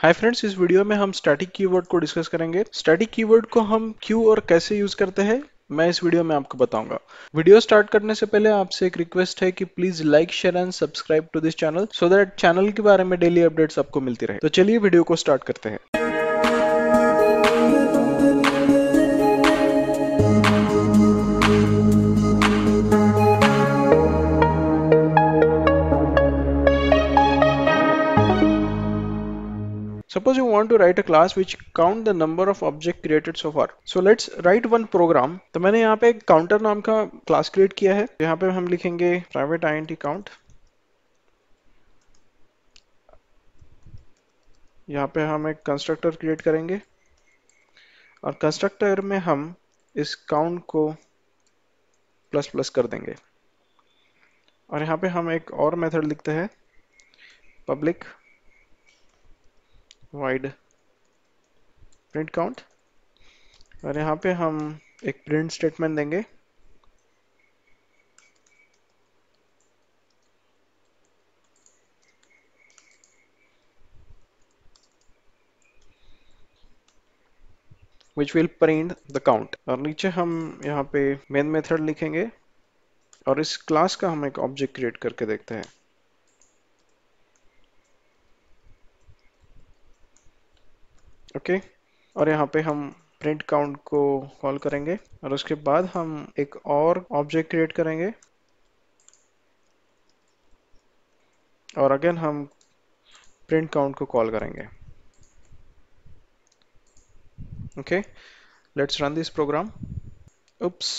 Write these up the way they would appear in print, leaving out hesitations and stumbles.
Hi friends, इस video में हम स्टैटिक कीवर्ड को डिस्कस करेंगे। स्टैटिक कीवर्ड को हम क्यों और कैसे यूज करते हैं मैं इस वीडियो में आपको बताऊंगा। वीडियो स्टार्ट करने से पहले आपसे एक रिक्वेस्ट है कि please like, share and subscribe to this channel so that channel के बारे में डेली अपडेट्स आपको मिलती रहे। तो चलिए वीडियो को स्टार्ट करते हैं। Suppose you want to write a class which count the number of object created so far. So let's write one program. तो मैंने यहाँ पे counter नाम का क्लास क्रिएट किया है। यहाँ पे हम लिखेंगे private int count। यहाँ पे हम एक कंस्ट्रक्टर क्रिएट करेंगे और कंस्ट्रक्टर में हम इस काउंट को प्लस प्लस कर देंगे। और यहाँ पे हम एक और मेथड लिखते हैं, पब्लिक वाइड प्रिंट काउंट। और यहाँ पे हम एक प्रिंट स्टेटमेंट देंगे which will print the count। और नीचे हम यहाँ पे मेन मेथड लिखेंगे और इस क्लास का हम एक ऑब्जेक्ट क्रिएट करके देखते हैं। ओके, और यहाँ पे हम प्रिंट काउंट को कॉल करेंगे और उसके बाद हम एक और ऑब्जेक्ट क्रिएट करेंगे और अगेन हम प्रिंट काउंट को कॉल करेंगे। Okay, let's run this program. Oops,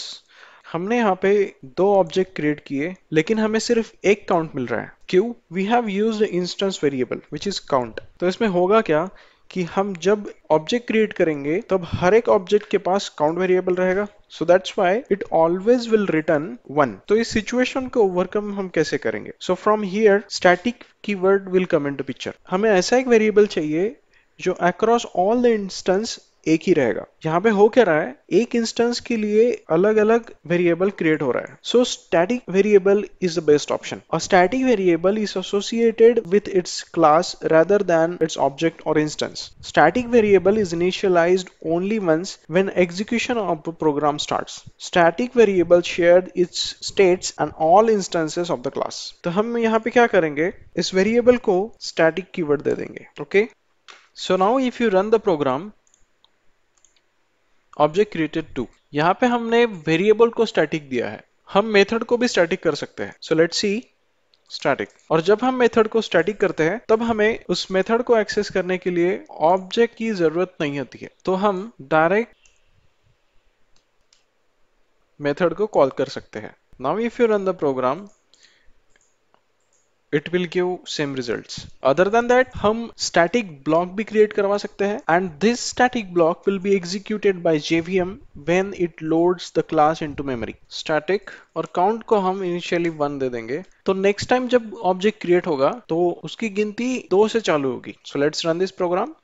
हमने यहाँ पे दो ऑब्जेक्ट क्रिएट किए लेकिन हमें सिर्फ एक काउंट मिल रहा है। क्यों? We have used instance variable which is count. तो इसमें होगा क्या कि हम जब ऑब्जेक्ट क्रिएट करेंगे तब हर एक ऑब्जेक्ट के पास काउंट वेरिएबल रहेगा। So that's why it always will return 1। तो इस सिचुएशन को ओवरकम हम कैसे करेंगे? So from here static keyword will come into picture. हमें ऐसा एक वेरिएबल चाहिए जो अक्रॉस ऑल द इंस्टेंस एक ही रहेगा। यहाँ पे हो क्या रहा है, एक इंस्टेंस के लिए अलग अलग वेरिएबल क्रिएट हो रहा है। So static variable is the best option. A static variable is associated with its class rather than its object or instance. Static variable is initialized only once when execution of the program starts. Static variable shared its states and all instances of the class. तो हम यहाँ पे क्या करेंगे, इस variable को static keyword दे देंगे। Okay, so now if you run the program, object created 2, यहाँ पे हमने वेरिएबल को स्टैटिक दिया है। हम मेथड को भी स्टैटिक कर सकते हैं। So let's see static. और जब हम मेथड को स्टैटिक करते हैं तब हमें उस मेथड को एक्सेस करने के लिए ऑब्जेक्ट की जरूरत नहीं होती है। तो हम डायरेक्ट मेथड को कॉल कर सकते हैं। Now if you run the program, it will give same results. Other than that, हम static block भी create करवा सकते हैं and this static block will be executed by JVM when it loads the class into memory. Static और count को हम initially 1 दे देंगे। तो next time जब object create होगा तो उसकी गिनती 2 से चालू होगी। So let's run this program.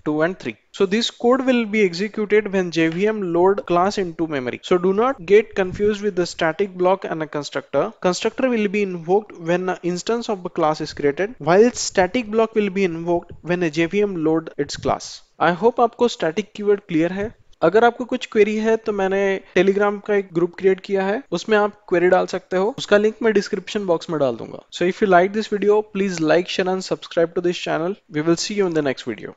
2 and 3. So this code will be executed when JVM load class into memory. So do not get confused with the static block and a constructor. Constructor will be invoked when an instance of a class is created, while static block will be invoked when a JVM load its class. I hope आपको static keyword clear है। अगर आपको कुछ query है तो मैंने Telegram का एक ग्रुप क्रिएट किया है, उसमें आप क्वेरी डाल सकते हो। उसका लिंक मैं डिस्क्रिप्शन बॉक्स में डाल दूंगा। So if you like this video, please like, share and subscribe to this channel. We will see you in the next video.